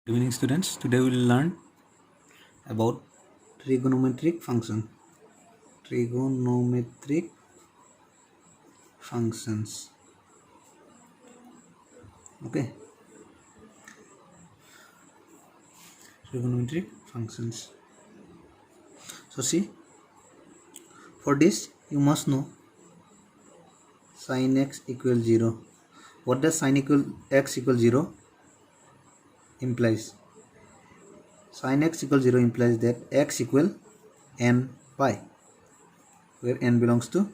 Good evening students. Today we will learn about trigonometric function. Trigonometric functions. Okay. Trigonometric functions. So see, for this you must know sin x equals 0. What does sin x equals 0 implies? Sin x equals 0 implies that x equal n pi, where n belongs to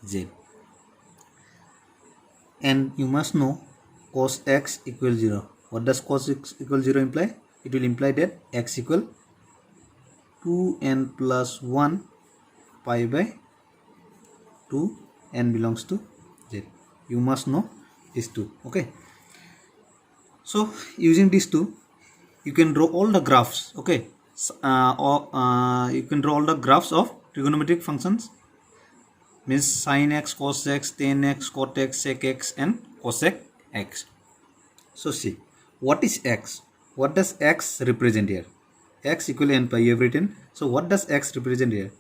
z. And you must know cos x equals 0. What does cos x equals 0 imply? It will imply that x equal 2n plus 1 pi by 2, n belongs to z. You must know these two. Okay. So using these two, you can draw all the graphs. Okay. You can draw all the graphs of trigonometric functions. Means sin x, cos x, tan x, cot x, sec x, and cosec x. So see, what is x? What does x represent here? X equal n pi, you have written. So what does x represent here?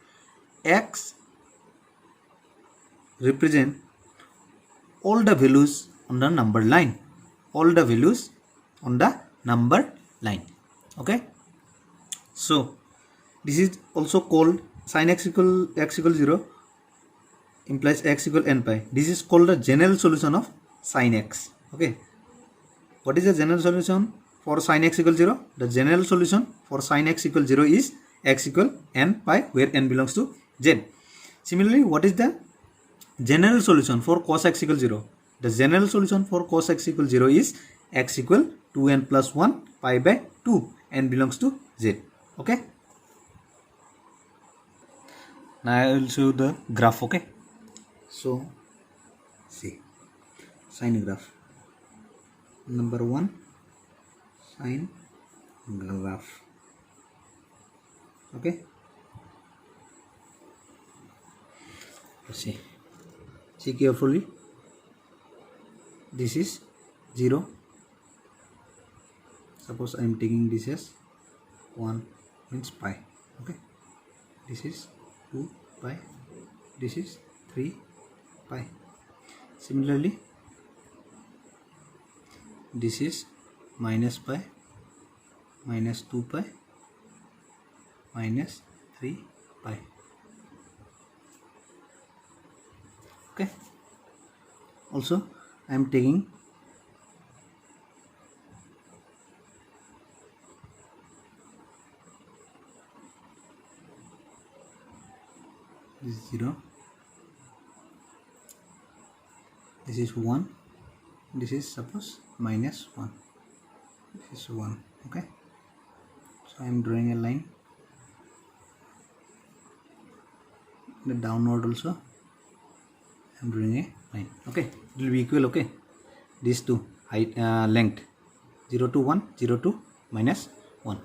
X represent all the values on the number line. All the values on the number line. Okay. So this is also called sin x equal 0 implies x equal n pi. This is called the general solution of sin x. Okay. What is the general solution for sin x equal 0? The general solution for sin x equal 0 is x equal n pi, where n belongs to z. Similarly, what is the general solution for cos x equal 0? The general solution for cos x equal 0 is x equal 2n plus 1 pi by 2, n belongs to z. Okay. Now I will show the graph. Okay. So see, sine graph. Number 1, sine graph. Okay. Let's see carefully. This is 0. Suppose I am taking this as 1, means pi. Okay. This is 2 pi. This is 3 pi. Similarly, this is minus pi, minus 2 pi, minus 3 pi. Okay. Also, I am taking this is 0, this is 1, this is suppose minus 1, this is 1. Okay. So I am drawing a line, the downward also I am drawing a line. Okay. It will be equal. Okay. These two height length 0 to 1, 0 to minus 1.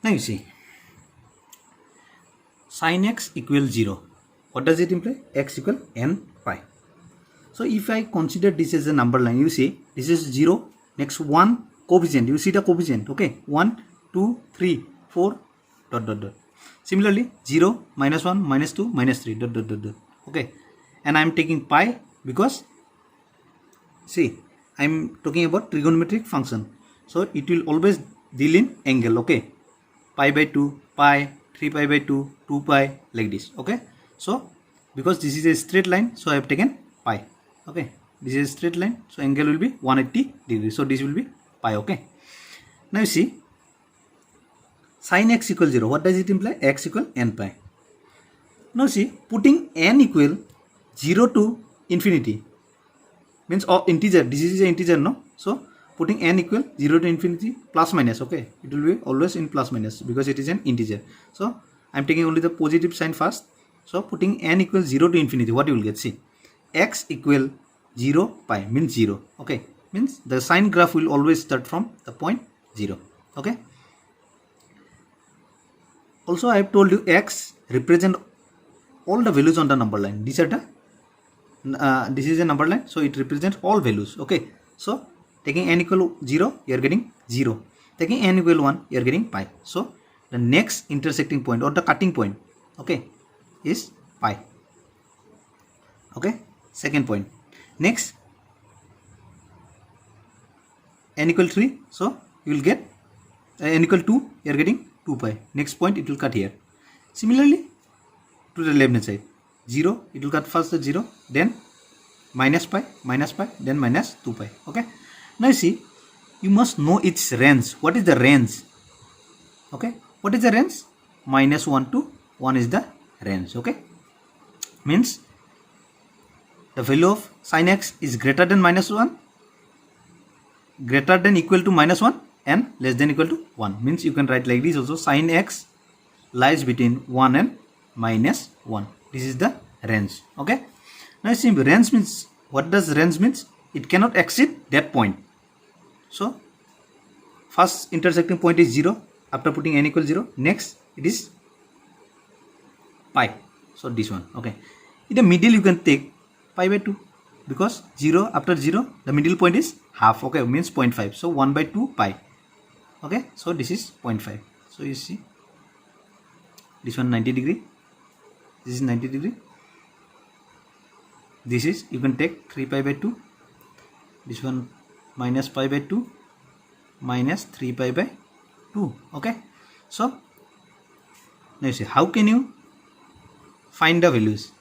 Now you see, sin x equals 0. What does it imply? X equal n pi. So if I consider this as a number line, you see this is 0, next 1 coefficient, you see the coefficient. Okay. 1, 2, 3, 4 dot dot dot. Similarly 0, minus 1, minus 2, minus 3 dot dot dot dot. Okay. And I am taking pi because see, I am talking about trigonometric function, so it will always deal in angle. Okay. Pi by 2, pi, 3 pi by 2, 2 pi, like this. Okay. So because this is a straight line, so I have taken pi. Okay. This is a straight line, so angle will be 180 degrees, so this will be pi. Okay. Now you see, sin x equal 0. What does it imply? X equal n pi. Now see, putting n equal 0 to infinity means integer. This is an integer, no? So putting n equal 0 to infinity plus minus. Okay. It will be always in plus minus because it is an integer. So I am taking only the positive sign first. So putting n equals 0 to infinity, what you will get? See, x equal 0 pi means 0. Okay. Means the sine graph will always start from the point 0. Okay. Also I have told you x represent all the values on the number line. These are the this is a number line, so it represents all values. Okay. So Taking n equal 0, you are getting 0. Taking n equal 1, you are getting pi. So the next intersecting point or the cutting point, okay, is pi. Okay, second point. Next, n equal 3, so you will get n equal 2, you are getting 2 pi. Next point, it will cut here. Similarly, to the left hand side, 0, it will cut first the 0, then minus pi, then minus 2 pi. Okay, now you see, you must know its range. What is the range? Okay, what is the range? Minus 1 to 1 is the range. Okay, means the value of sin x is greater than minus 1, greater than equal to minus 1, and less than equal to 1. Means you can write like this also, sin x lies between 1 and minus 1. This is the range. Okay, now see, range means, what does range means? It cannot exceed that point. So first intersecting point is 0 after putting n equals 0. Next it is pi. So this one. Okay, in the middle you can take pi by 2, because 0 after 0 the middle point is half. Okay, means 0.5. So 1 by 2 pi. Okay, so this is 0.5. So you see, this one 90 degree, this is 90 degree, this is, you can take 3 pi by 2, this one minus pi by 2 minus 3 pi by 2. Okay, so now you see, how can you find the values?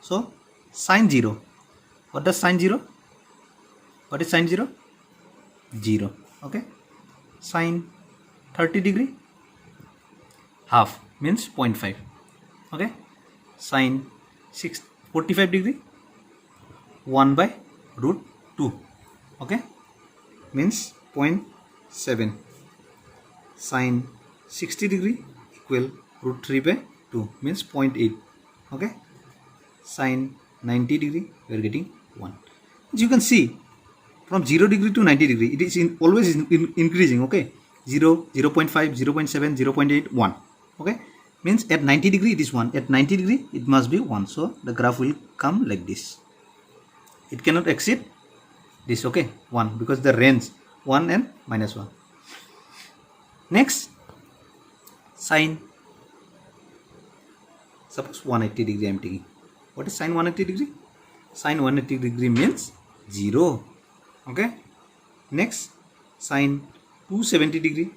So sin 0, what does sin 0? What is sin 0? 0. Okay, sin 30 degree, half, means 0.5. Okay, sin 45 degree, 1 by root 2. Okay, means 0.7. Sin 60 degree equal root 3 by 2, means 0.8. Okay, sin 90 degree, we are getting 1. As you can see, from 0 degree to 90 degree, it is always increasing. Okay, 0, 0.5, 0.7, 0.8, 1. Okay, means at 90 degree it is 1. At 90 degree it must be 1. So the graph will come like this. It cannot exceed this. Okay, 1, because the range 1 and minus 1. Next, sin, suppose 180 degree I am taking. What is sin 180 degree? Sin 180 degree means 0. Okay, next, sin 270 degree.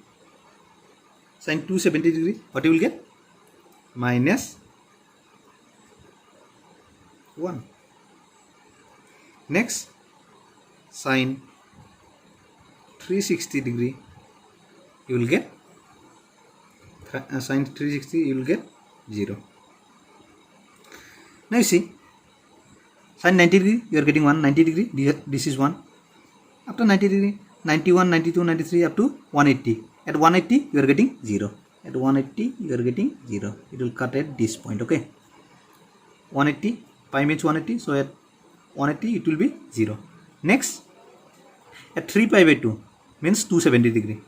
Sin 270 degree, what you will get? Minus 1. Next, sin 360 degree, you will get sin 360, you will get 0. Now you see, sin 90 degree, you are getting 1. 90 degree, this is 1. After 90 degree, 91, 92, 93, up to 180. At 180, you are getting 0. At 180, you are getting 0. It will cut at this point. Okay, 180, pi means 180. So at 180, it will be 0. Next, at 3 pi by 2 means 270 degree.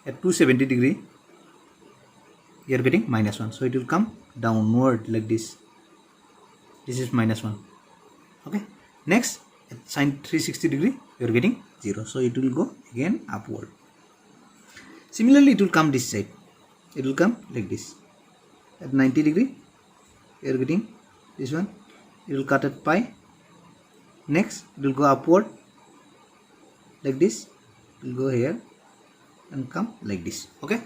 At 270 degree, you are getting minus 1. So it will come downward like this. This is minus 1. Okay, next, at sin 360 degree, you are getting 0. So it will go again upward. Similarly, it will come this side. It will come like this. At 90 degree, you are getting this one. It will cut at pi. Next, it will go upward like this. It will go here and come like this. Okay.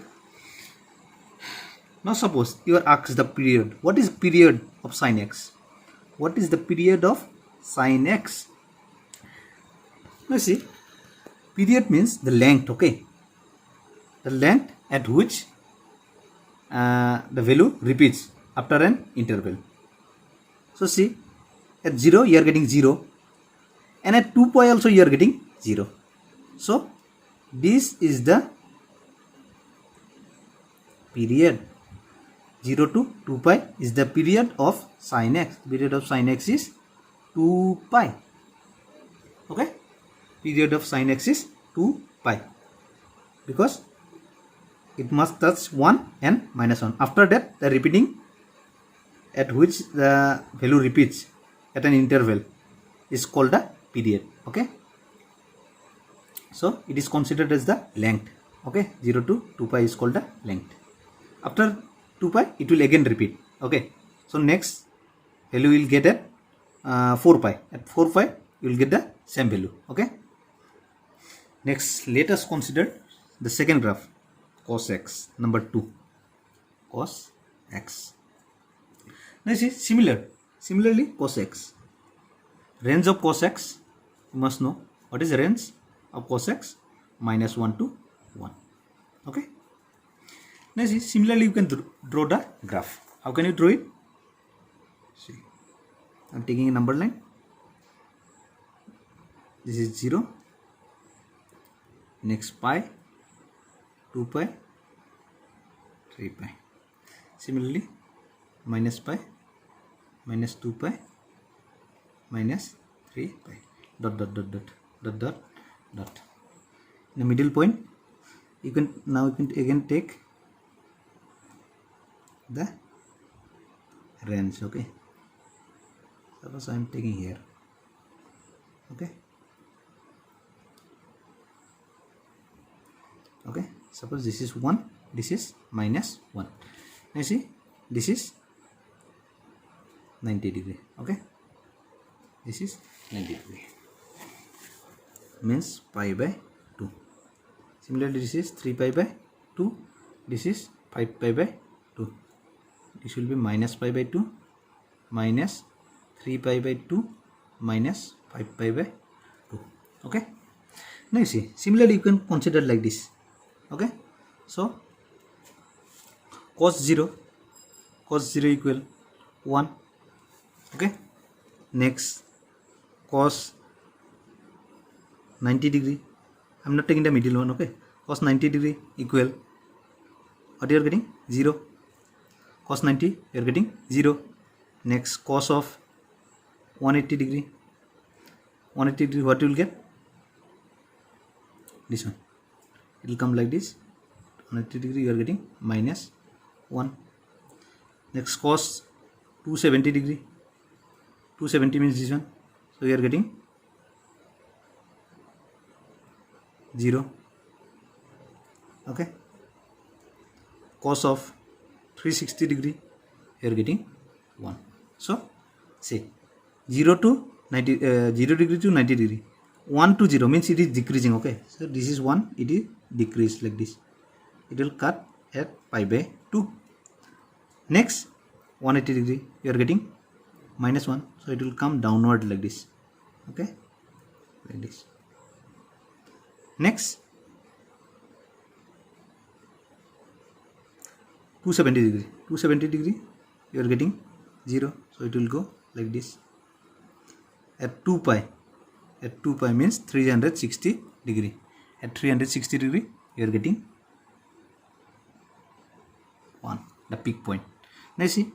Now suppose you are asked the period. What is period of sin x? What is the period of sin x? Now see, period means the length. Okay, the length at which the value repeats after an interval. So see, at 0 you are getting 0, and at 2 pi also you are getting 0. So this is the period. 0 to 2 pi is the period of sin x. Period of sin x is 2 pi. Okay, period of sin x is 2 pi, because it must touch 1 and minus 1. After that, the repeating at which the value repeats at an interval is called a period. Okay, So it is considered as the length. Okay, 0 to 2 pi is called the length. After 2 pi, it will again repeat. Okay, so next value will get at 4 pi. At 4 pi, you will get the same value. Okay. Next, let us consider the second graph, cos x, number 2, cos x. Now see, similarly cos x. Range of cos x, you must know. What is the range of cos x? Minus 1 to 1. Okay. Now see, similarly you can draw the graph. How can you draw it? See, I am taking a number line. This is 0. Next pi, 2 pi, 3 pi. Similarly, minus pi, minus 2 pi, minus 3 pi. Dot dot dot dot dot dot dot. In the middle point, you can again take the range. Okay. Suppose I am taking here. Okay. Okay, suppose this is 1, this is minus 1. Now see, this is 90 degree. Okay, this is 90 degree, means pi by 2. Similarly, this is 3 pi by 2, this is 5 pi by 2. This will be minus pi by 2, minus 3 pi by 2, minus 5 pi by 2. Okay, now you see, similarly you can consider like this. Okay, so cos 0 equal 1. Okay, next cos 90 degree, I am not taking the middle one. Okay, cos 90 degree equal, what you are getting? 0. Cos 90 you are getting 0. Next cos of 180 degree, what you will get? This one. It will come like this. 180 degree you are getting minus 1. Next cos 270 degree, 270 means this one, so you are getting 0. Okay, cos of 360 degree you are getting 1. So say 0 to 90, 0 degree to 90 degree, 1 to 0 means it is decreasing. Okay, so this is 1, it is decreased like this, it will cut at pi by 2. Next 180 degree you are getting minus 1, so it will come downward like this. Okay, like this. Next 270 degree you are getting 0, so it will go like this. At 2 pi means 360 degree. At 360 degree you are getting 1, the peak point. Now see,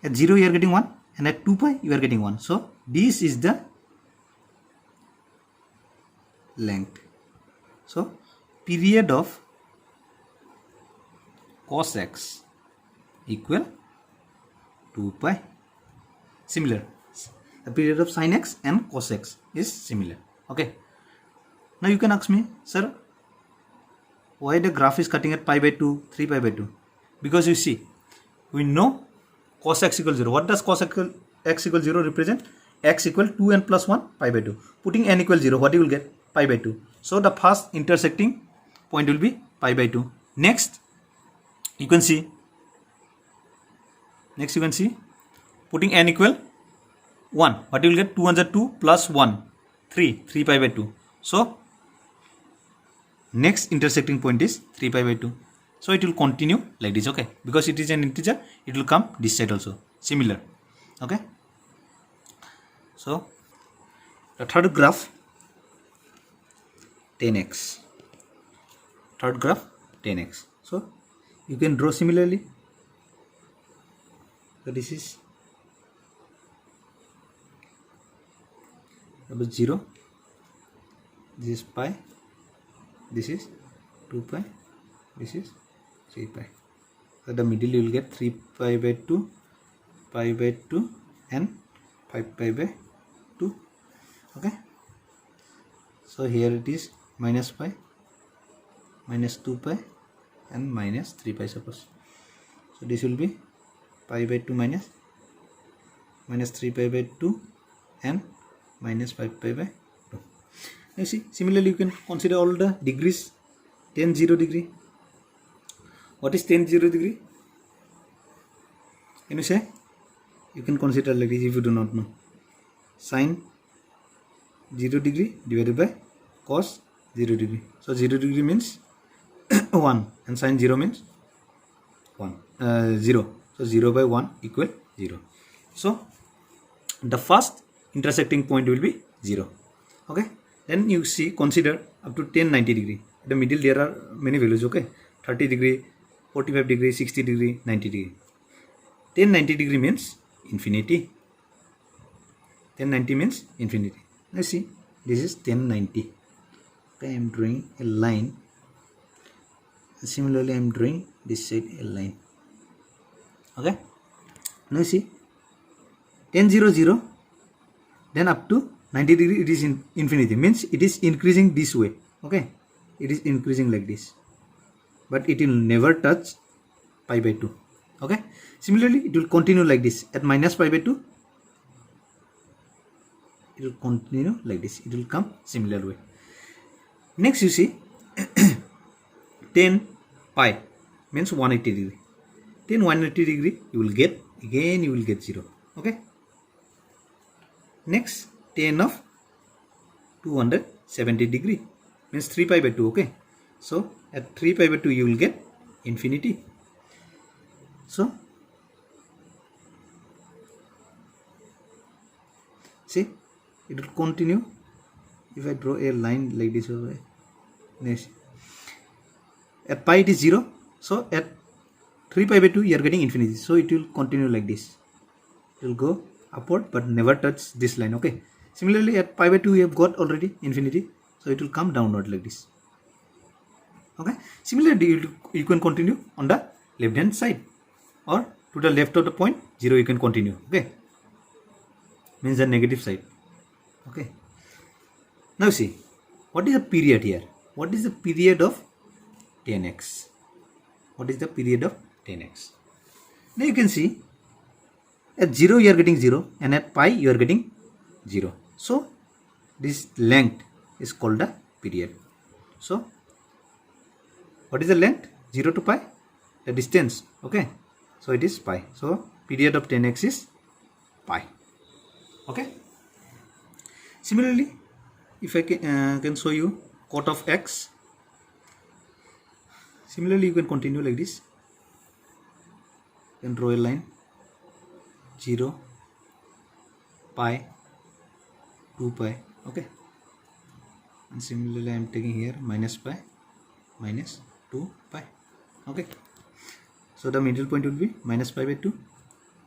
at 0 you are getting 1 and at 2 pi you are getting 1. So this is the length. So period of cos x equal 2 pi. Similar, the period of sin x and cos x is similar. Okay, now you can ask me, sir, why the graph is cutting at pi by 2, 3 pi by 2? Because you see, we know cos x equals 0. What does cos x equals 0 represent? X equal 2n plus 1 pi by 2. Putting n equals 0, what you will get? Pi by 2. So the first intersecting point will be pi by 2. Next you can see, putting n equal 1, what you will get? 2 1s are 2 plus 1, 3 pi by 2. So next intersecting point is 3 pi by 2. So it will continue like this. Okay, because it is an integer, it will come this side also, similar. Okay, so the third graph 10x. So you can draw similarly. So this is 0, this is pi, this is 2 pi, this is 3 pi. At the middle you will get 3 pi by 2, pi by 2 and 5 pi by 2. Okay, So here it is minus pi, minus 2 pi and minus 3 pi suppose. So this will be pi by 2 minus 3 pi by 2 and minus 5 pi by 2. You see, similarly you can consider all the degrees. Tan 0 degree. What is tan 0 degree? Can you say? You can consider like this if you do not know. Sine 0 degree divided by cos 0 degree. So 0 degree means 1 and sine 0 means 0. So 0 by 1 equal 0. So the first intersecting point will be 0. Okay. Then you see, consider up to tan 90 degree. At the middle there are many values. Okay. 30 degree, 45 degree, 60 degree, 90 degree. Tan 90 degree means infinity. Tan 90 means infinity. Let's see. This is tan 90. Okay, I am drawing a line. Similarly, I am drawing this side a line. Okay. Now you see, tan 0 0. Then up to 90 degree it is infinity. Means it is increasing this way. Okay. It is increasing like this. But it will never touch pi by 2. Okay. Similarly, it will continue like this. At minus pi by 2, it will continue like this. It will come similar way. Next you see, tan pi means 180 degree. Tan 180 degree you will get, again you will get 0. Okay. Next, tan of 270 degree means 3 pi by 2. Okay. So at 3 pi by 2 you will get infinity. So see, it will continue. If I draw a line like this over, next at pi it is 0. So at 3 pi by 2 you are getting infinity. So it will continue like this. It will go upward but never touch this line. Okay. Similarly at pi by 2 you have got already infinity. So it will come downward like this. Okay. Similarly you can continue on the left hand side, or to the left of the point 0 you can continue. Okay. Means the negative side. Okay. Now see, what is the period here? What is the period of tan x? What is the period of tan x? Now you can see, at 0 you are getting 0 and at pi you are getting 0. So this length is called the period. So what is the length? 0 to pi? The distance. Okay. So it is pi. So period of tan x is pi. Okay. Similarly, if I can show you cot of x. Similarly, you can continue like this. You can draw a line. 0, pi, 2 pi. Okay. And similarly, I am taking here minus pi, minus 2 pi. Okay. So the middle point will be minus pi by 2.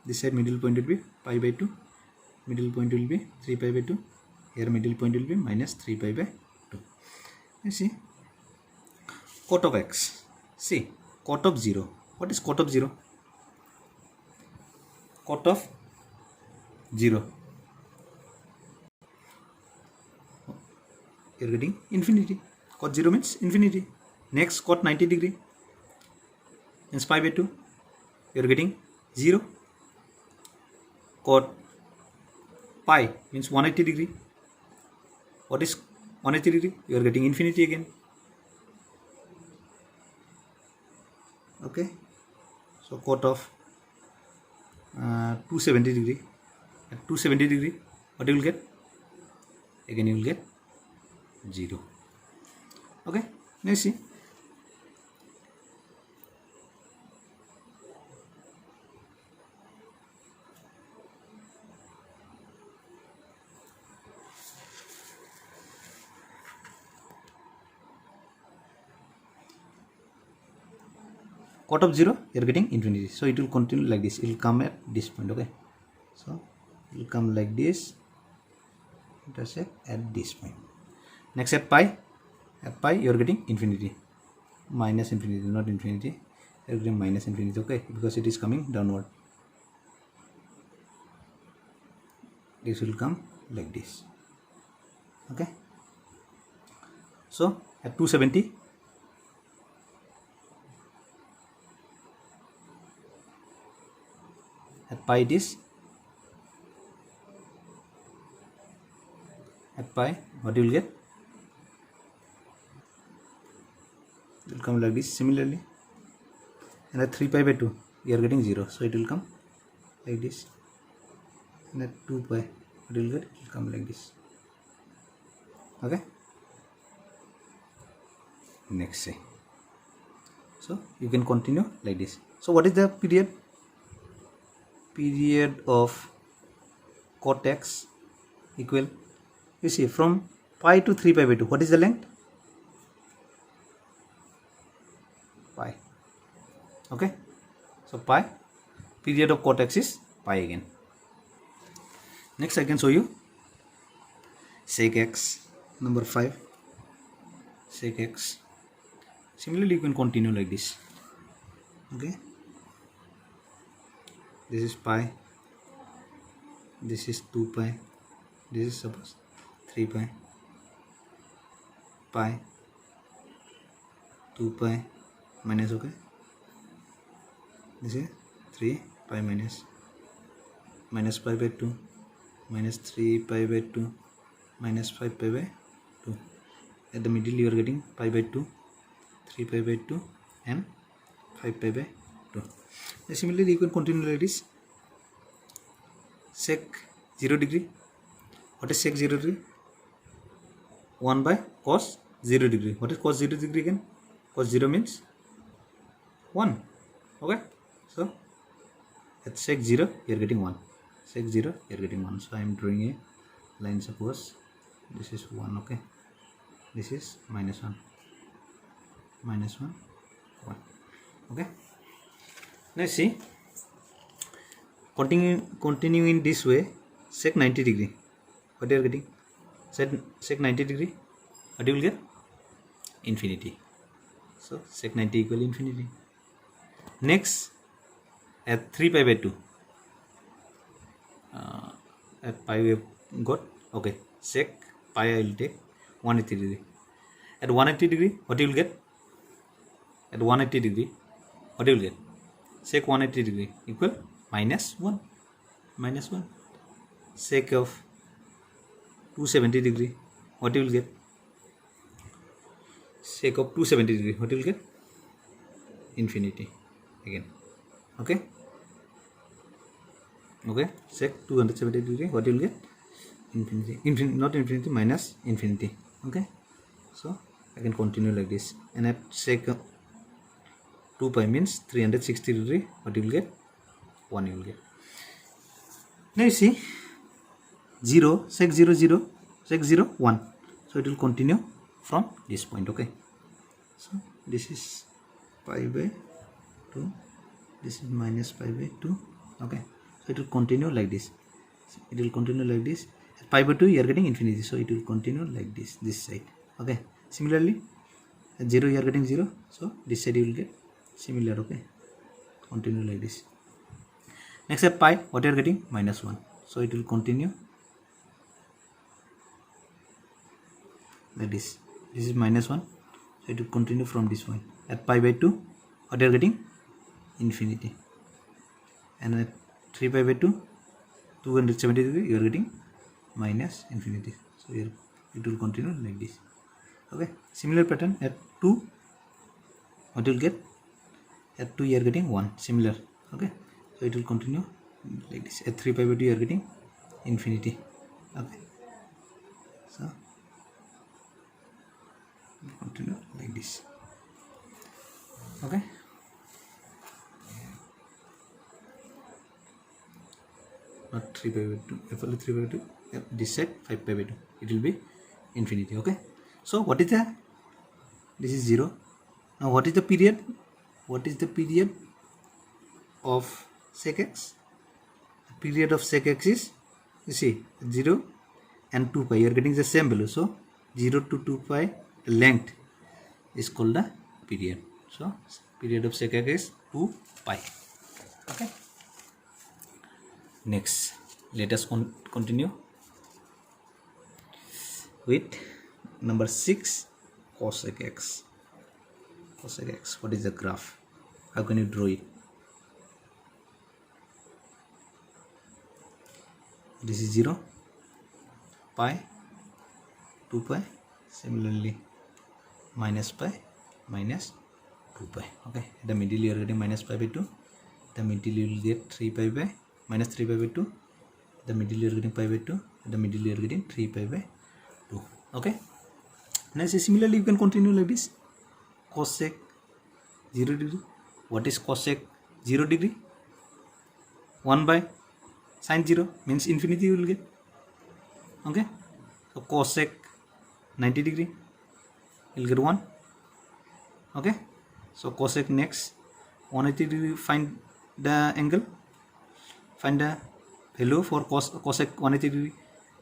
This side middle point will be pi by 2. Middle point will be 3 pi by 2. Here middle point will be minus 3 pi by 2. You see, cot of x. See, cot of 0. What is cot of 0? Cot of 0. You are getting infinity. Cot 0 means infinity. Next, cot 90 degree means pi by 2. You are getting 0. Cot pi means 180 degree. What is 180 degree? You are getting infinity again. Okay. So cot of 270 degree. At 270 degree, what you will get? Again you will get 0. Okay. Now see. Cot of 0, you are getting infinity. So it will continue like this. It will come at this point. Okay. So it will come like this. Intersect at this point. Next at pi. At pi you are getting infinity. Minus infinity, not infinity. You are getting minus infinity. Okay. Because it is coming downward. This will come like this. Okay. So at 270, at pi it is, at pi what you will get, it will come like this. Similarly, and at 3 pi by 2 you are getting 0, so it will come like this. And at 2 pi what you will get, it will come like this. Okay, next say, so you can continue like this. So what is the period of cot x equal, you see, from pi to 3 pi by 2, what is the length? Pi. Okay, so pi, period of cot x is pi again. Next I can show you sec x, number 5, sec x. Similarly you can continue like this. Okay, this is pi, this is 2 pi, this is suppose 3 pi, pi, 2 pi minus, okay, this is 3 pi minus pi by 2 minus 3 pi by 2 minus 5 pi by 2. At the middle you are getting pi by 2, 3 pi by 2 and 5 pi by 2. Similarly you can continue like this. Sec 0 degree, what is sec 0 degree? 1 by cos 0 degree. What is cos 0 degree again? Cos 0 means 1. Okay, so at sec 0 you are getting 1, sec 0 you are getting 1. So I am drawing a line, suppose this is 1, okay, this is minus 1, 1. Okay, now see, continuing in this way, sec 90 degree, what you are getting? Sec 90 degree, what you will get? Infinity. So sec 90 equal infinity. Next, at 3 pi by 2, at pi we have got, okay, sec pi I will take 180 degree. At 180 degree, what you will get? At 180 degree, what you will get? Sec 180 degree equal minus 1. Sec of 270 degree, what you will get? Sec of 270 degree, what you will get? Infinity again. Okay, sec 270 degree, what you will get? Infinity, not infinity, minus infinity. Okay, so I can continue like this. And at sec 2 pi means 360 degree, what you will get? 1 you will get. Now you see 0, sec 0 0, sec 0 1, so it will continue from this point. Okay, so this is pi by 2, this is minus pi by 2. Okay, so it will continue like this. At pi by 2 you are getting infinity, so it will continue like this side. Okay, similarly at 0 you are getting 0, so this side you will get similar. Okay, continue like this. Next at pi, what you are getting? Minus 1, so it will continue like this. This is minus 1, so it will continue from this point. At pi by 2, what you are getting? Infinity. And at 3 pi by 2, 270 degree, you are getting minus infinity. So here it will continue like this. Okay, similar pattern at 2, what you will get? At 2 you are getting 1, similar. Okay, so it will continue like this. At 3 pi by 2 you are getting infinity. Okay, so continue like this. Okay, not 3 pi by 2, if only 3 pi by 2, this side 5 pi by 2, it will be infinity. Okay, so what is the, this is 0. Now what is the period? Of sec x? The period of sec x is, you see, 0 and 2 pi, you are getting the same value. So 0 to 2 pi, the length is called the period. So period of sec x is 2 pi. Okay, next let us continue with number 6, cosec x. Cosec x, what is the graph? How can you draw it? This is 0, pi, 2 pi, similarly minus pi, minus 2 pi. Okay, the middle you are getting minus pi by 2, the middle you will get 3 pi by minus 3 pi by 2, the middle you are getting pi by 2, the middle you are getting 3 pi by 2. Okay, now similarly you can continue like this. Cosec 0 degree, what is cosec 0 degree? 1 by sin 0 means infinity you will get. Okay, so cosec 90 degree you will get 1. Okay, so cosec next 180 degree, find the angle, find the value for cosec 180 degree.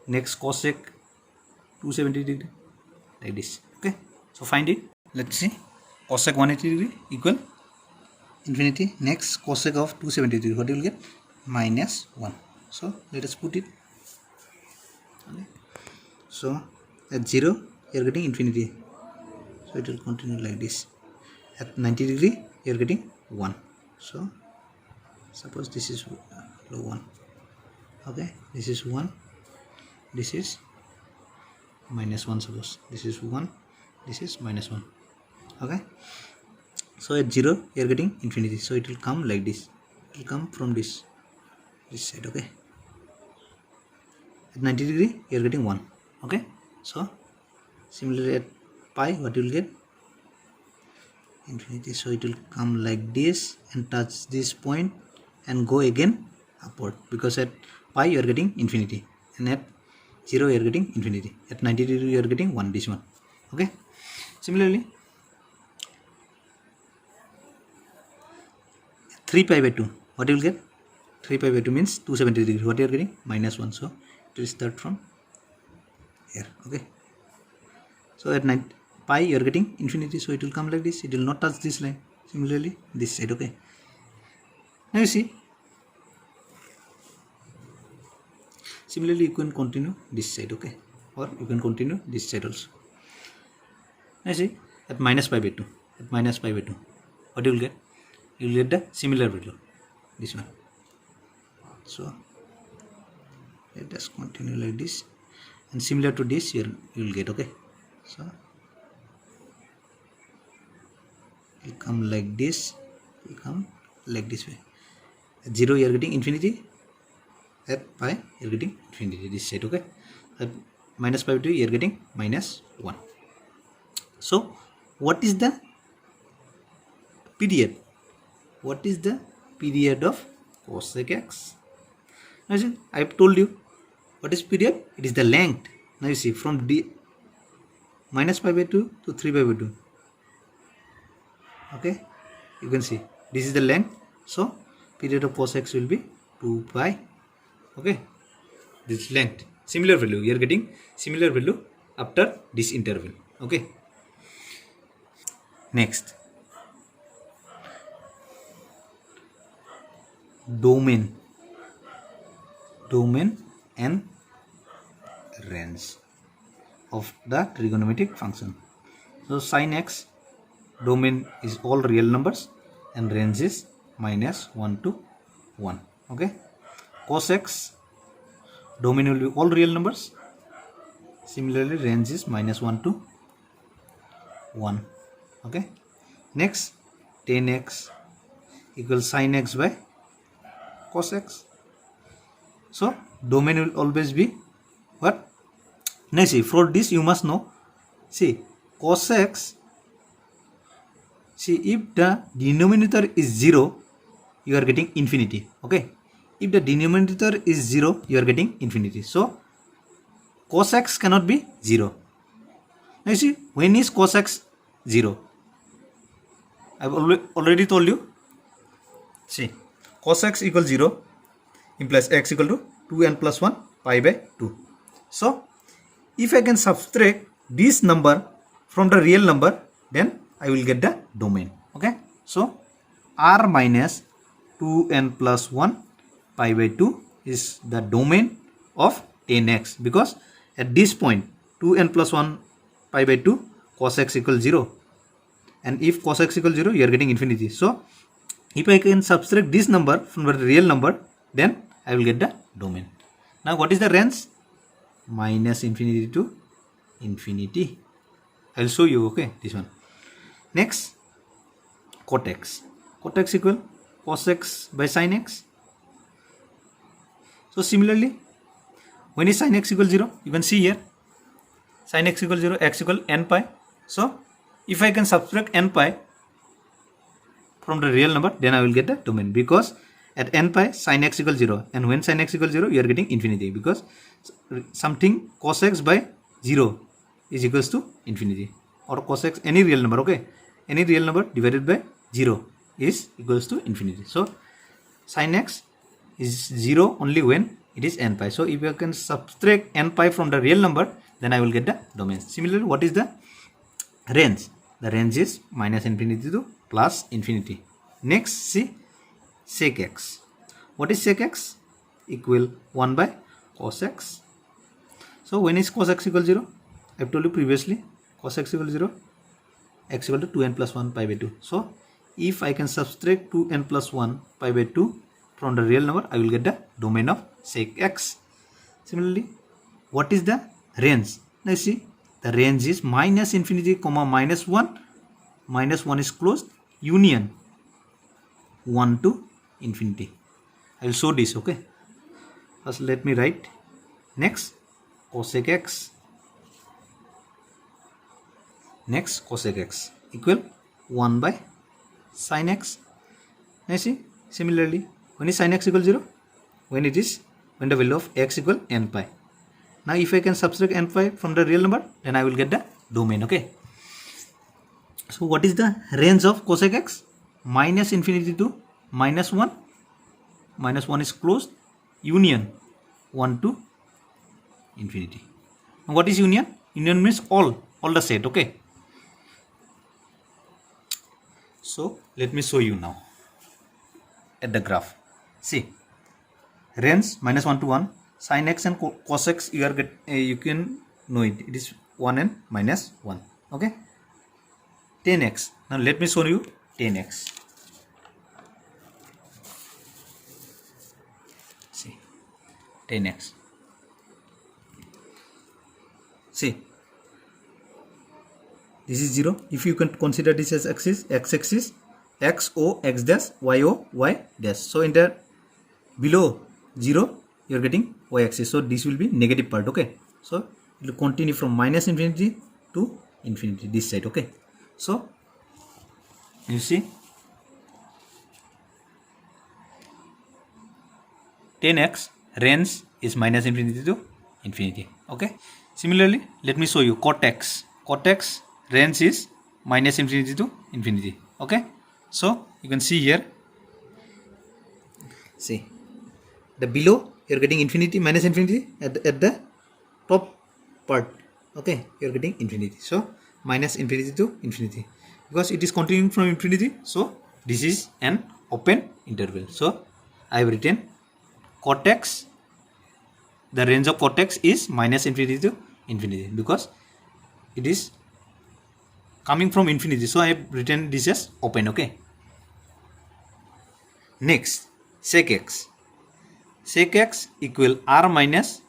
Next cosec 270 degree, like this. Okay, so find it. Let's see, cosec 180 degree equal infinity. Next cosec of 270 degree, what you will get? Minus 1. So let us put it. Okay, so at 0 you are getting infinity, so it will continue like this. At 90 degree you are getting 1. So suppose this is 1. Okay, this is 1, this is minus 1. Suppose this is 1, this is minus 1. Okay, so at 0 you are getting infinity, so it will come like this. It will come from this side. Okay, at 90 degree you are getting 1. Okay, so similarly at pi, what you will get? Infinity, so it will come like this and touch this point and go again upward, because at pi you are getting infinity and at 0 you are getting infinity. At 90 degree you are getting 1, this one. Okay, similarly 3 pi by 2, what you will get? 3 pi by 2 means 270 degree, what you are getting? Minus 1. So it will start from here. Okay, so at 9 pi you are getting infinity, so it will come like this, it will not touch this line. Similarly this side. Okay, now you see, similarly you can continue this side. Okay, or you can continue this side also. Now you see, at minus pi by 2, at minus pi by 2, what you will get? You will get the similar value, this one. So let us continue like this, and similar to this you will get. Okay, so it will come like this, it will come like this way. At 0 you are getting infinity, at pi you are getting infinity, this side. Okay, at minus pi by 2 you are getting minus 1. So what is the period? What is the period of cosec x? Now see, I have told you what is period. It is the length. Now you see, from minus pi by 2 to 3 pi by 2. Okay, you can see this is the length, so period of cos x will be 2 pi. Okay, this length, similar value, you are getting similar value after this interval. Okay, next, domain and range of the trigonometric function. So sin x, domain is all real numbers and range is minus 1 to 1. Okay, cos x, domain will be all real numbers, similarly range is minus 1 to 1. Okay, next, tan x equals sin x by cos x. So domain will always be what? Now see, for this you must know, see, cos x, see, if the denominator is 0 you are getting infinity. Okay, if the denominator is 0 you are getting infinity, so cos x cannot be 0. Now you see, when is cos x 0? I have already told you. See, cos x equals 0 implies x equal to 2n plus 1 pi by 2. So if I can subtract this number from the real number, then I will get the domain. Okay, so r minus 2n plus 1 pi by 2 is the domain of tan x, because at this point 2n plus 1 pi by 2 cos x equals 0. And if cos x equals 0, you are getting infinity. So if I can subtract this number from the real number, then I will get the domain. Now what is the range? Minus infinity to infinity. I will show you, okay, this one. Next, cot x. Cot x equal cos x by sin x. So similarly, when is sin x equal 0? You can see here, sin x equal 0, x equal n pi. So if I can subtract n pi from the real number, then I will get the domain, because at n pi sin x equals 0, and when sin x equals 0, you are getting infinity, because something cos x by 0 is equals to infinity, or cos x, any real number, okay, any real number divided by 0 is equals to infinity. So sin x is 0 only when it is n pi. So if I can subtract n pi from the real number, then I will get the domain. Similarly, what is the range? The range is minus infinity to plus infinity. Next, see sec x. What is sec x? Equal 1 by cos x. So when is cos x equal 0? I have told you previously, cos x equal 0, x equal to 2n plus 1 pi by 2. So if I can subtract 2n plus 1 pi by 2 from the real number, I will get the domain of sec x. Similarly, what is the range? Now see, the range is minus infinity comma minus 1. Minus 1 is closed, union 1 to infinity. I will show this, okay. First let me write. Next, cosec x. Next, cosec x equal 1 by sin x. Now see, similarly, when is sin x equal 0? When the value of x equal n pi. Now if I can subtract n pi from the real number, then I will get the domain, okay. So what is the range of cosec x? Minus infinity to minus 1. Minus 1 is closed, union 1 to infinity. Now what is union? Union means all the set, okay. So let me show you now at the graph. See, range minus 1 to 1, sin x and cos x, you can know it. It is 1 and minus 1, okay. 10x. Now let me show you 10x. See, 10x. See, this is 0. If you can consider this as axis, x-axis, x o x dash, y o y dash. So in the below 0, you are getting y-axis. So this will be negative part, okay. So it will continue from minus infinity to infinity, this side, okay. So you see, 10x range is minus infinity to infinity, okay. Similarly, let me show you cot x. Cot x range is minus infinity to infinity, okay. So you can see here, see the below you are getting infinity, minus infinity, at the top part, okay, you are getting infinity. So minus infinity to infinity, because it is continuing from infinity. So this is an open interval. So I have written cot x, the range of cot x is minus infinity to infinity, because it is coming from infinity. So I have written this as open, okay. Next, sec x. Sec x equal r minus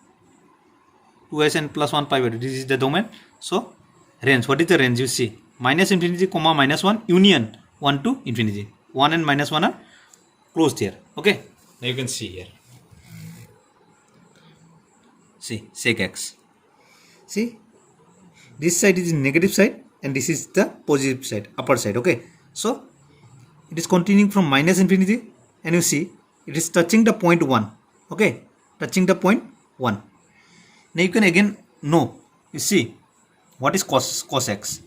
2sn plus 1 pi by 2. This is the domain. So range, what is the range? You see, minus infinity comma minus 1, union 1 to infinity. 1 and minus 1 are closed here, okay. Now you can see here, see sec x. See, this side is negative side and this is the positive side, upper side, okay. So it is continuing from minus infinity, and you see it is touching the point 1, okay, touching the point 1. Now you can again know, you see, what is cos x?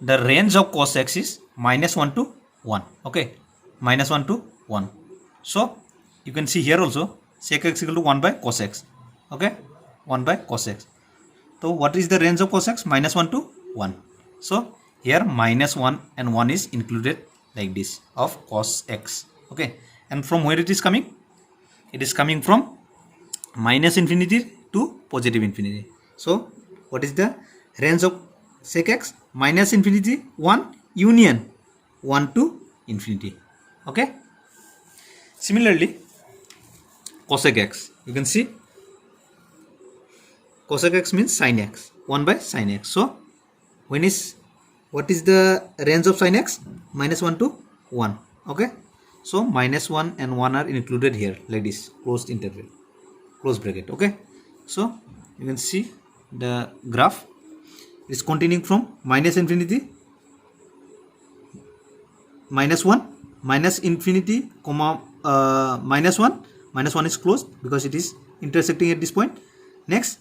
The range of cos x is minus 1 to 1, okay, minus 1 to 1. So you can see here also, sec x equal to 1 by cos x, okay, 1 by cos x. So what is the range of cos x? Minus 1 to 1. So here minus 1 and 1 is included like this of cos x, okay. And from where it is coming? It is coming from minus infinity to positive infinity. So what is the range of sec x? minus infinity 1 union 1 to infinity. Okay. Similarly, cosec x, you can see cosec x means sin x, 1 by sin x. So when is, what is the range of sin x? Minus 1 to 1. Okay. So minus 1 and 1 are included here like this, closed interval, close bracket. Okay. So you can see the graph is continuing from minus infinity, minus 1, minus infinity, comma minus 1. Minus 1 is closed because it is intersecting at this point. Next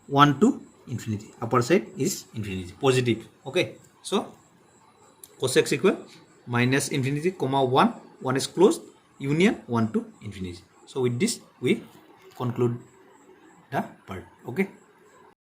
1 to infinity, upper side is infinity, positive. Okay. So cos x equal minus infinity, comma 1, 1 is closed, union 1 to infinity. So with this we conclude the part. Okay.